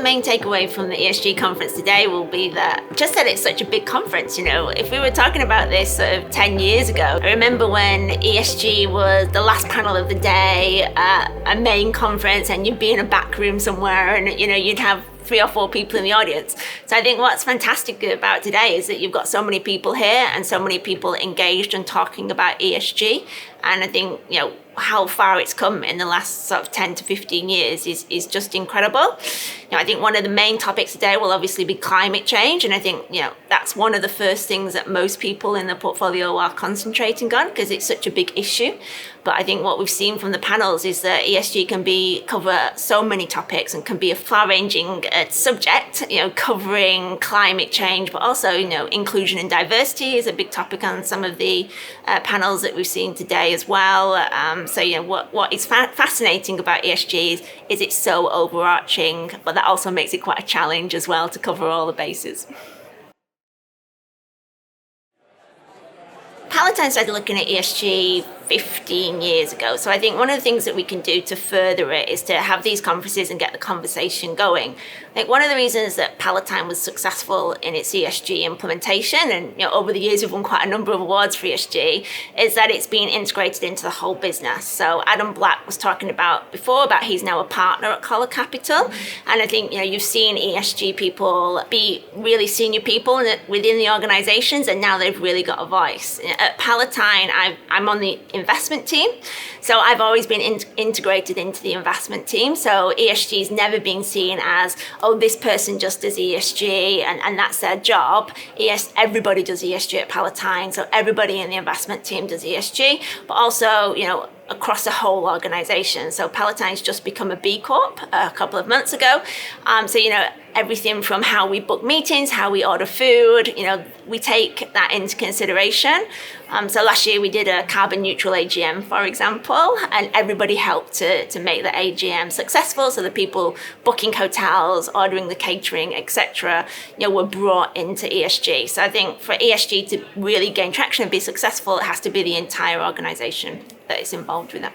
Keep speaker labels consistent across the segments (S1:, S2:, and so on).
S1: main takeaway from the ESG conference today will be that just that it's such a big conference. If we were talking about this sort of 10 years ago, I remember when ESG was the last panel of the day at a main conference, and you'd be in a back room somewhere, and you'd have 3 or 4 people in the audience. So I think what's fantastic about today is that you've got so many people here and so many people engaged and talking about ESG. And I think, how far it's come in the last sort of 10 to 15 years is just incredible. I think one of the main topics today will obviously be climate change. And I think, that's one of the first things that most people in the portfolio are concentrating on because it's such a big issue. But I think what we've seen from the panels is that ESG can cover so many topics and can be a far-ranging subject, covering climate change, but also, inclusion and diversity is a big topic on some of the panels that we've seen today as well. So, what is fascinating about ESG is it's so overarching, but that also makes it quite a challenge as well to cover all the bases. Palatine started looking at ESG 15 years ago. So I think one of the things that we can do to further it is to have these conferences and get the conversation going. I think one of the reasons that Palatine was successful in its ESG implementation, and over the years we've won quite a number of awards for ESG, is that it's been integrated into the whole business. So Adam Black was talking about before about he's now a partner at Collar Capital. And I think you've seen ESG people be really senior people within the organizations, and now they've really got a voice. At Palatine, I'm on the investment team. So I've always been integrated into the investment team. So ESG has never been seen as, this person just does ESG and that's their job. Everybody does ESG at Palatine. So everybody in the investment team does ESG, but also, across the whole organization. So Palatine's just become a B Corp a couple of months ago. So, everything from how we book meetings, how we order food, we take that into consideration. So last year we did a carbon neutral AGM, for example, and everybody helped to make the AGM successful. So the people booking hotels, ordering the catering, etc., were brought into ESG. So I think for ESG to really gain traction and be successful, it has to be the entire organization that is involved with that.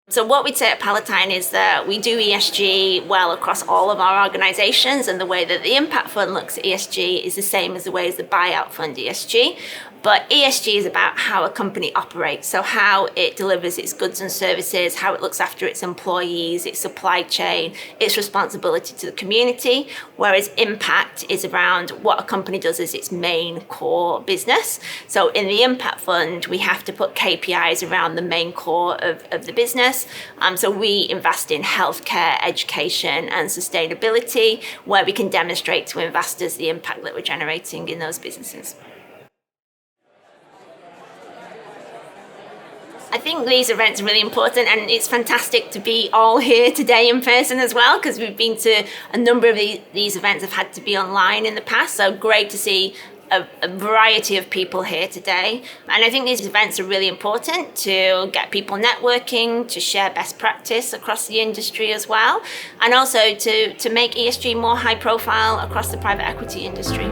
S1: So what we'd say at Palatine is that we do ESG well across all of our organizations, and the way that the impact fund looks at ESG is the same as the way as the buyout fund ESG. But ESG is about how a company operates, so how it delivers its goods and services, how it looks after its employees, its supply chain, its responsibility to the community, whereas impact is around what a company does as its main core business. So in the impact fund, we have to put KPIs around the main core of the business. So we invest in healthcare, education, and sustainability, where we can demonstrate to investors the impact that we're generating in those businesses. I think these events are really important, and it's fantastic to be all here today in person as well, because we've been to a number of these events have had to be online in the past. So great to see a variety of people here today. And I think these events are really important to get people networking, to share best practice across the industry as well, and also to make ESG more high profile across the private equity industry.